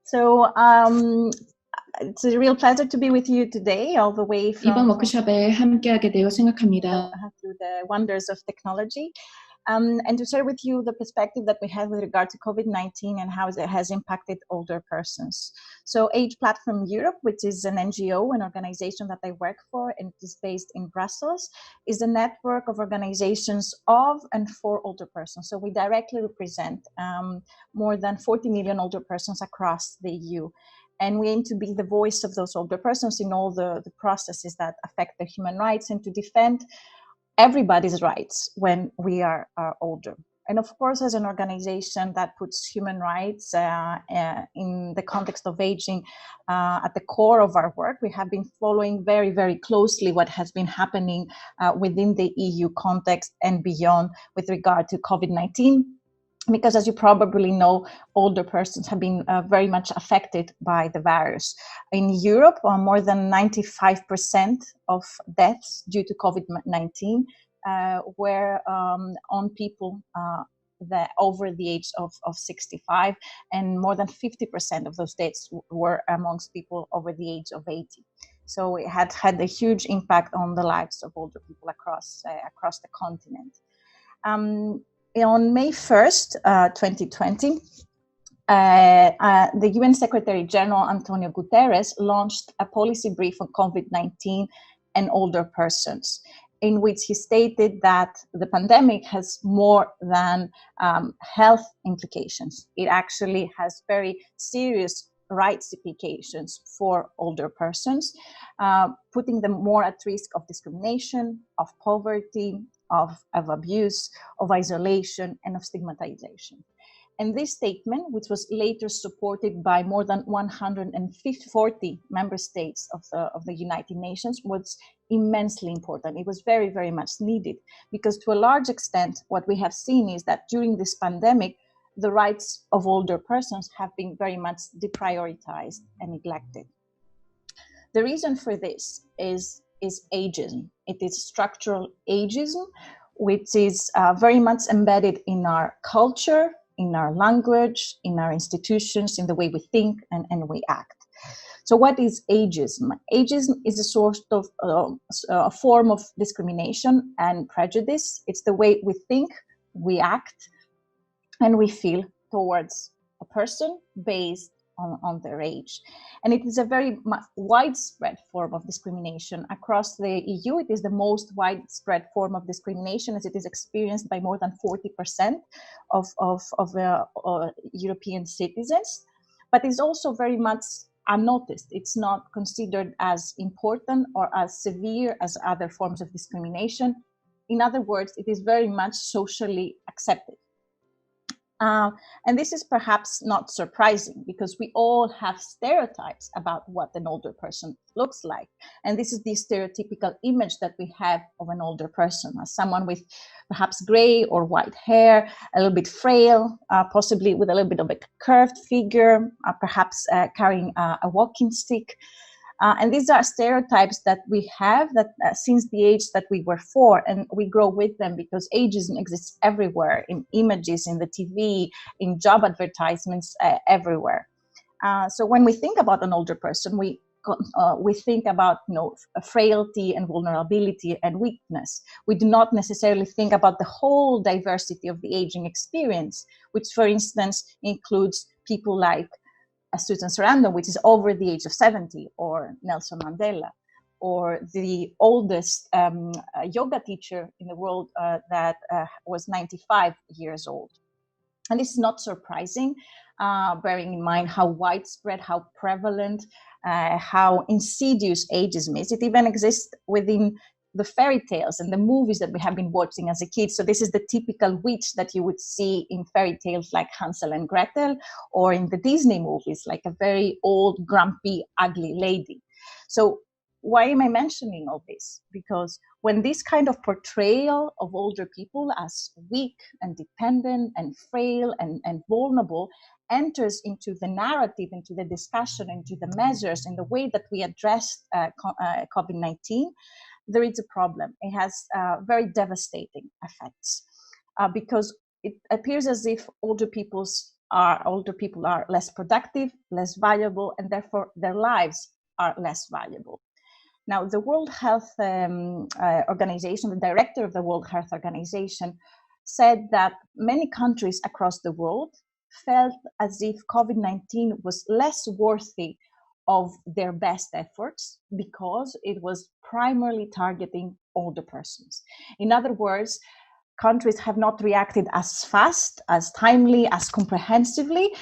So it's a real pleasure to be with you today, all the way 이번 from 워크숍에 함께하게 되어 생각합니다. through the wonders of technology. And to share with you the perspective that we have with regard to COVID-19 and how it has impacted older persons. So Age Platform Europe, which is an NGO, an organization that I work for and is based in Brussels, is a network of organizations of and for older persons. So we directly represent more than 40 million older persons across the EU. And we aim to be the voice of those older persons in all the processes that affect their human rights and to defend everybody's rights when we are older. And of course, as an organization that puts human rights in the context of aging at the core of our work, we have been following very, very closely what has been happening within the EU context and beyond with regard to COVID-19. Because as you probably know, older persons have been very much affected by the virus. In Europe, more than 95% of deaths due to COVID-19 were on people that over the age of 65, and more than 50% of those deaths were amongst people over the age of 80. So it had a huge impact on the lives of older people across the continent. On May 1st, 2020, the UN Secretary General Antonio Guterres launched a policy brief on COVID-19 and older persons, in which he stated that the pandemic has more than health implications. It actually has very serious rights implications for older persons, putting them more at risk of discrimination, of poverty, of abuse, of isolation, and of stigmatization. And this statement, which was later supported by more than 140 member states of the United Nations, was immensely important. It was very, very much needed, because to a large extent, what we have seen is that during this pandemic, the rights of older persons have been very much deprioritized and neglected. The reason for this is ageism. It is structural ageism, which is very much embedded in our culture, in our language, in our institutions, in the way we think and we act. So what is ageism? Ageism is a sort of a form of discrimination and prejudice. It's the way we think, we act, and we feel towards a person based on their age. And it is a very widespread form of discrimination across the EU. It is the most widespread form of discrimination, as it is experienced by more than 40% of European citizens. But it's also very much unnoticed. It's not considered as important or as severe as other forms of discrimination. In other words, it is very much socially accepted. And this is perhaps not surprising, because we all have stereotypes about what an older person looks like. And this is the stereotypical image that we have of an older person as someone with perhaps gray or white hair, a little bit frail, possibly with a little bit of a curved figure, perhaps carrying a walking stick. And these are stereotypes that we have that since the age that we were 4, and we grow with them because ageism exists everywhere, in images, in the TV, in job advertisements, everywhere. So when we think about an older person, we think about frailty and vulnerability and weakness. We do not necessarily think about the whole diversity of the aging experience, which, for instance, includes people like Susan Sarandon, which is over the age of 70, or Nelson Mandela, or the oldest yoga teacher in the world that was 95 years old. And this is not surprising, bearing in mind how widespread, how prevalent, how insidious ageism is. It even exists within the fairy tales and the movies that we have been watching as a kid. So this is the typical witch that you would see in fairy tales like Hansel and Gretel, or in the Disney movies, like a very old, grumpy, ugly lady. So why am I mentioning all this? Because when this kind of portrayal of older people as weak and dependent and frail and vulnerable enters into the narrative, into the discussion, into the measures, in the way that we address COVID-19, there is a problem. It has very devastating effects because it appears as if older people's older people are less productive, less valuable, and therefore their lives are less valuable. Now, the World Health Organization, the director of the World Health Organization, said that many countries across the world felt as if COVID-19 was less worthy of their best efforts because it was primarily targeting older persons. In other words, countries have not reacted as fast, as timely, as comprehensively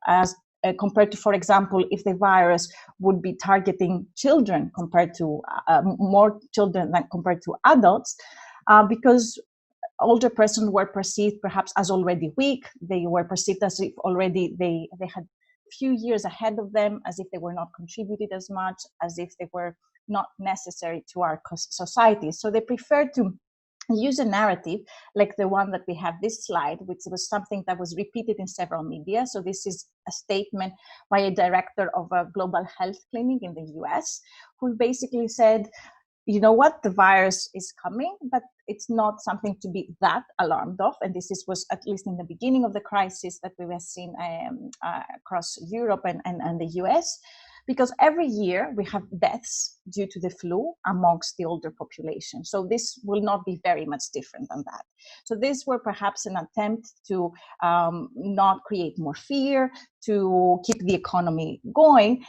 as compared to, for example, if the virus would be targeting children compared to more children than compared to adults, because older persons were perceived perhaps as already weak. They were perceived as if already they had few years ahead of them, as if they were not contributed as much, as if they were not necessary to our society. So they preferred to use a narrative like the one that we have this slide, which was something that was repeated in several media. So this is a statement by a director of a global health clinic in the US, who basically said, you know what, the virus is coming, but it's not something to be that alarmed of. And this was at least in the beginning of the crisis that we were seeing across Europe and the US, because every year we have deaths due to the flu amongst the older population. So this will not be very much different than that. So these were perhaps an attempt to not create more fear, to keep the economy going.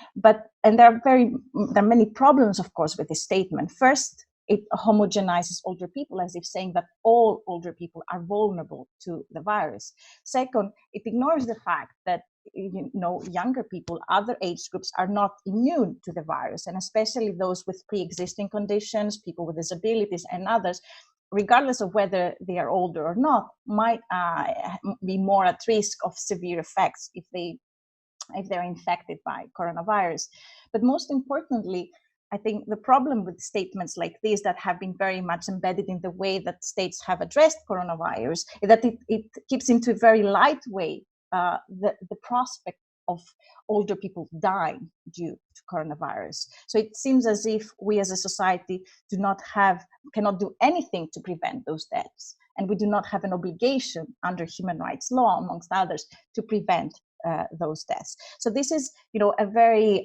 And there are many problems, of course, with this statement. First, it homogenizes older people, as if saying that all older people are vulnerable to the virus. Second, it ignores the fact that younger people, other age groups, are not immune to the virus, and especially those with pre-existing conditions, people with disabilities, and others, regardless of whether they are older or not, might be more at risk of severe effects if they're infected by coronavirus. But most importantly, I think the problem with statements like these that have been very much embedded in the way that states have addressed coronavirus is that it keeps into a very light way the prospect of older people dying due to coronavirus. So it seems as if we as a society cannot do anything to prevent those deaths. And we do not have an obligation under human rights law, amongst others, to prevent those deaths. So this is, a very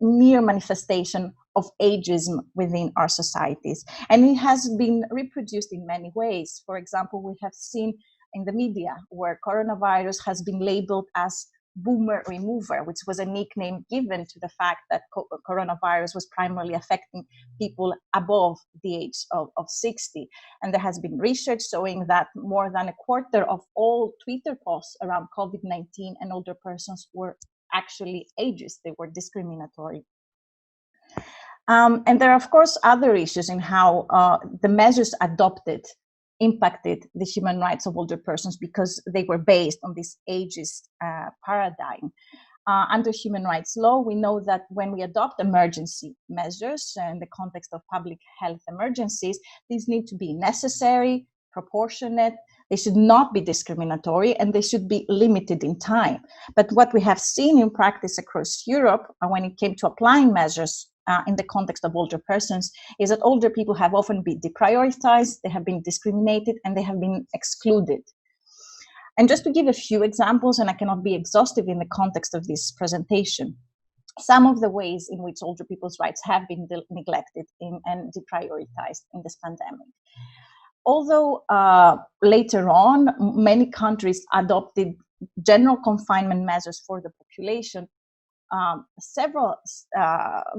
mere manifestation of ageism within our societies. And it has been reproduced in many ways. For example, we have seen in the media where coronavirus has been labeled as boomer remover, which was a nickname given to the fact that coronavirus was primarily affecting people above the age of 60. And there has been research showing that more than a quarter of all Twitter posts around COVID-19 and older persons were actually ageist. They were discriminatory. And there are, of course, other issues in how the measures adopted impacted the human rights of older persons because they were based on this ageist paradigm. Under human rights law, we know that when we adopt emergency measures in the context of public health emergencies, these need to be necessary, proportionate, they should not be discriminatory, and they should be limited in time. But what we have seen in practice across Europe, when it came to applying measures in the context of older persons, is that older people have often been deprioritized, they have been discriminated, and they have been excluded. And just to give a few examples, and I cannot be exhaustive in the context of this presentation, some of the ways in which older people's rights have been neglected and deprioritized in this pandemic. Although later on, many countries adopted general confinement measures for the population, several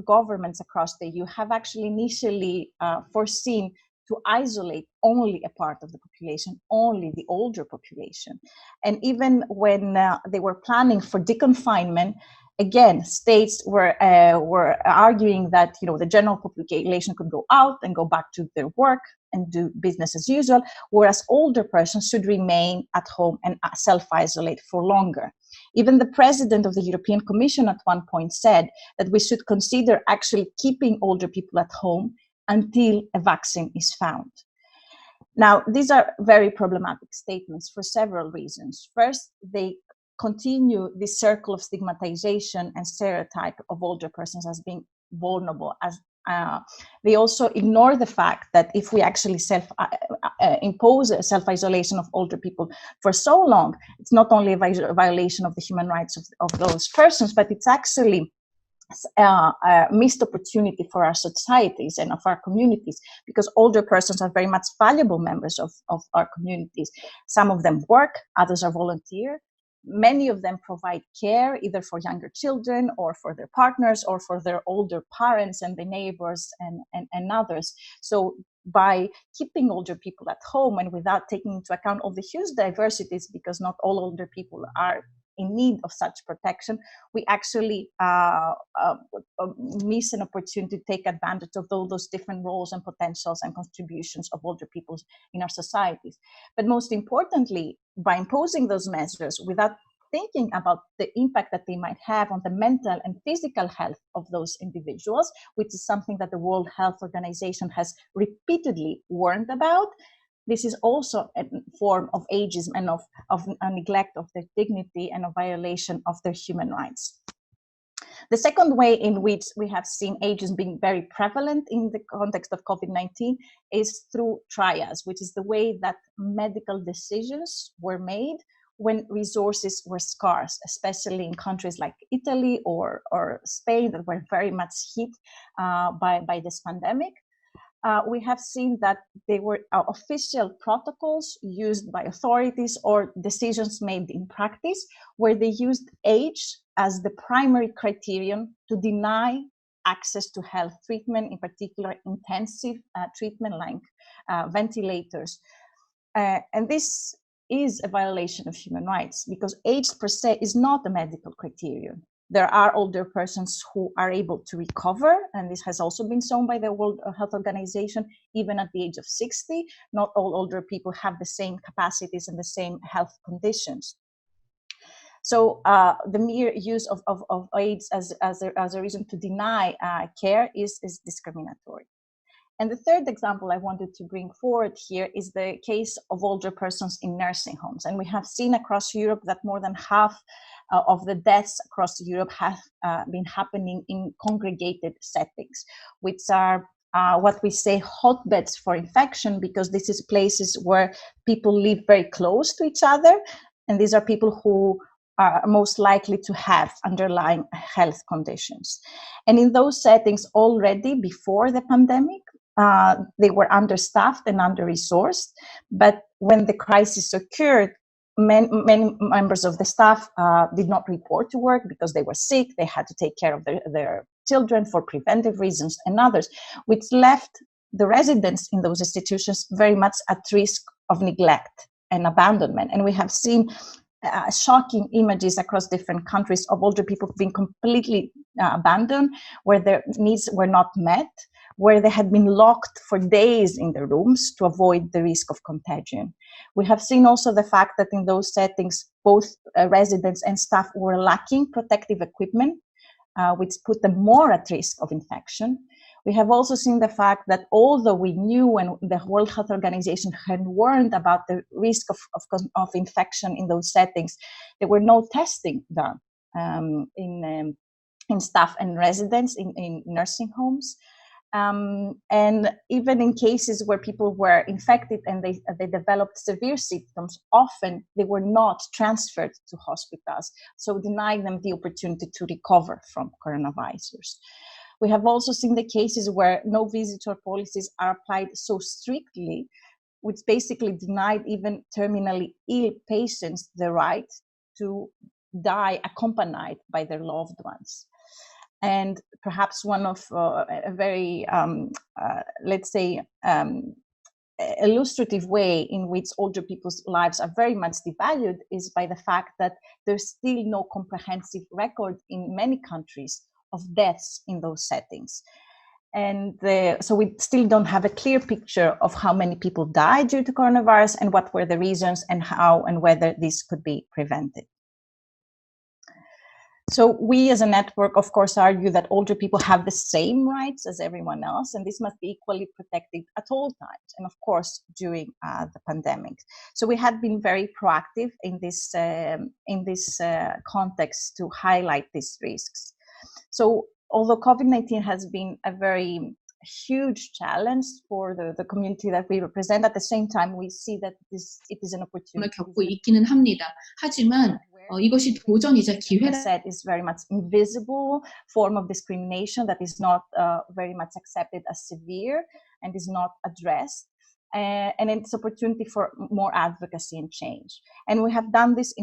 governments across the EU have actually initially foreseen to isolate only a part of the population, only the older population. And even when they were planning for deconfinement, again, states were arguing that the general population could go out and go back to their work and do business as usual, whereas older persons should remain at home and self-isolate for longer. Even the president of the European Commission at one point said that we should consider actually keeping older people at home until a vaccine is found. Now, these are very problematic statements for several reasons. First, they continue this circle of stigmatization and stereotype of older persons as being vulnerable. They also ignore the fact that if we actually impose a self-isolation of older people for so long, it's not only a violation of the human rights of those persons, but it's actually a missed opportunity for our societies and of our communities, because older persons are very much valuable members of our communities. Some of them work, others are volunteer. Many of them provide care either for younger children or for their partners or for their older parents and the neighbors and others. So by keeping older people at home and without taking into account all the huge diversities, because not all older people are in need of such protection, we actually miss an opportunity to take advantage of all those different roles and potentials and contributions of older people in our societies. But most importantly, by imposing those measures without thinking about the impact that they might have on the mental and physical health of those individuals, which is something that the World Health Organization has repeatedly warned about, this is also a form of ageism and of a neglect of their dignity and a violation of their human rights. The second way in which we have seen ageism being very prevalent in the context of COVID-19 is through triage, which is the way that medical decisions were made when resources were scarce, especially in countries like Italy or Spain that were very much hit by this pandemic. We have seen that they were official protocols used by authorities or decisions made in practice where they used age as the primary criterion to deny access to health treatment, in particular intensive treatment like ventilators. And this is a violation of human rights because age per se is not a medical criterion. There are older persons who are able to recover, and this has also been shown by the World Health Organization, even at the age of 60. Not all older people have the same capacities and the same health conditions. So the mere use of age as a reason to deny care is discriminatory. And the third example I wanted to bring forward here is the case of older persons in nursing homes. And we have seen across Europe that more than half of the deaths across Europe have been happening in congregated settings, which are what we say hotbeds for infection, because this is places where people live very close to each other. And these are people who are most likely to have underlying health conditions. And in those settings already before the pandemic, they were understaffed and under-resourced. But when the crisis occurred, many members of the staff did not report to work because they were sick. They had to take care of their children for preventive reasons and others, which left the residents in those institutions very much at risk of neglect and abandonment. And we have seen shocking images across different countries of older people being completely abandoned, where their needs were not met, where they had been locked for days in their rooms to avoid the risk of contagion. We have seen also the fact that in those settings, both residents and staff were lacking protective equipment, which put them more at risk of infection. We have also seen the fact that although we knew and the World Health Organization had warned about the risk of infection in those settings, there were no testing done in staff and residents in nursing homes. And even in cases where people were infected and they developed severe symptoms, often they were not transferred to hospitals, so denying them the opportunity to recover from coronavirus. We have also seen the cases where no visitor policies are applied so strictly, which basically denied even terminally ill patients the right to die accompanied by their loved ones. And perhaps one of a very, let's say, illustrative way in which older people's lives are very much devalued is by the fact that there's still no comprehensive record in many countries of deaths in those settings. And so we still don't have a clear picture of how many people died due to coronavirus and what were the reasons and how and whether this could be prevented. So we as a network, of course, argue that older people have the same rights as everyone else, and this must be equally protected at all times, and of course, during the pandemic. So we have been very proactive in this context to highlight these risks. So although COVID-19 has been a very huge challenge for the community that we represent. At the same time, we see that it is an opportunity. 겪고 있기는 합니다. 하지만 이것이 도전이자 기회라. Said is very much invisible form of discrimination that is not very much accepted as severe and is not addressed. And it's opportunity for more advocacy and change. And we have done this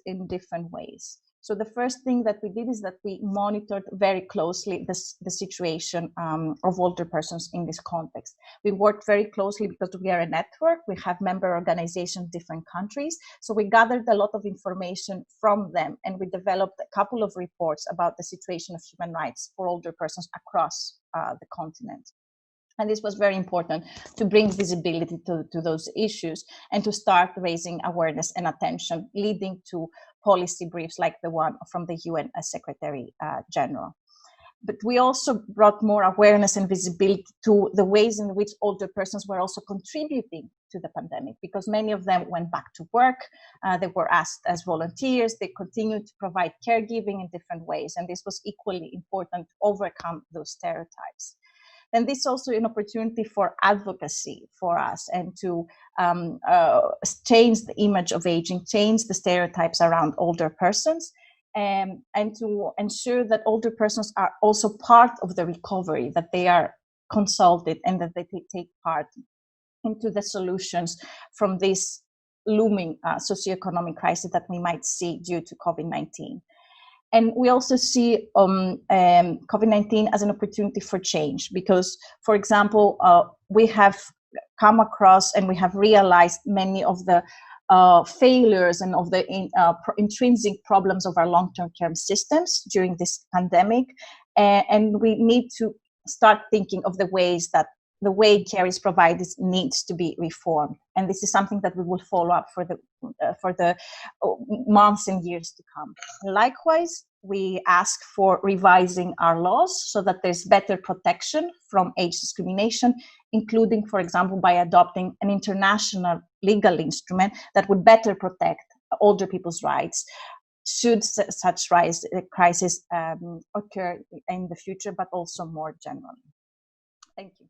in different ways. So the first thing that we did is that we monitored very closely the situation of older persons in this context. We worked very closely because we are a network. We have member organizations in different countries. So we gathered a lot of information from them, and we developed a couple of reports about the situation of human rights for older persons across the continent. And this was very important to bring visibility to those issues and to start raising awareness and attention, leading to policy briefs like the one from the UN Secretary General. But we also brought more awareness and visibility to the ways in which older persons were also contributing to the pandemic, because many of them went back to work, they were asked as volunteers, they continued to provide caregiving in different ways, and this was equally important to overcome those stereotypes. And this is also an opportunity for advocacy for us and to change the image of aging, change the stereotypes around older persons, and to ensure that older persons are also part of the recovery, that they are consulted and that they take part into the solutions from this looming socioeconomic crisis that we might see due to COVID-19. And we also see COVID-19 as an opportunity for change because, for example, we have come across and we have realized many of the failures and of the intrinsic problems of our long-term care systems during this pandemic. And we need to start thinking of the ways that the way care is provided needs to be reformed. And this is something that we will follow up for the months and years to come. Likewise, we ask for revising our laws so that there's better protection from age discrimination, including, for example, by adopting an international legal instrument that would better protect older people's rights should such crisis occur in the future, but also more generally. Thank you.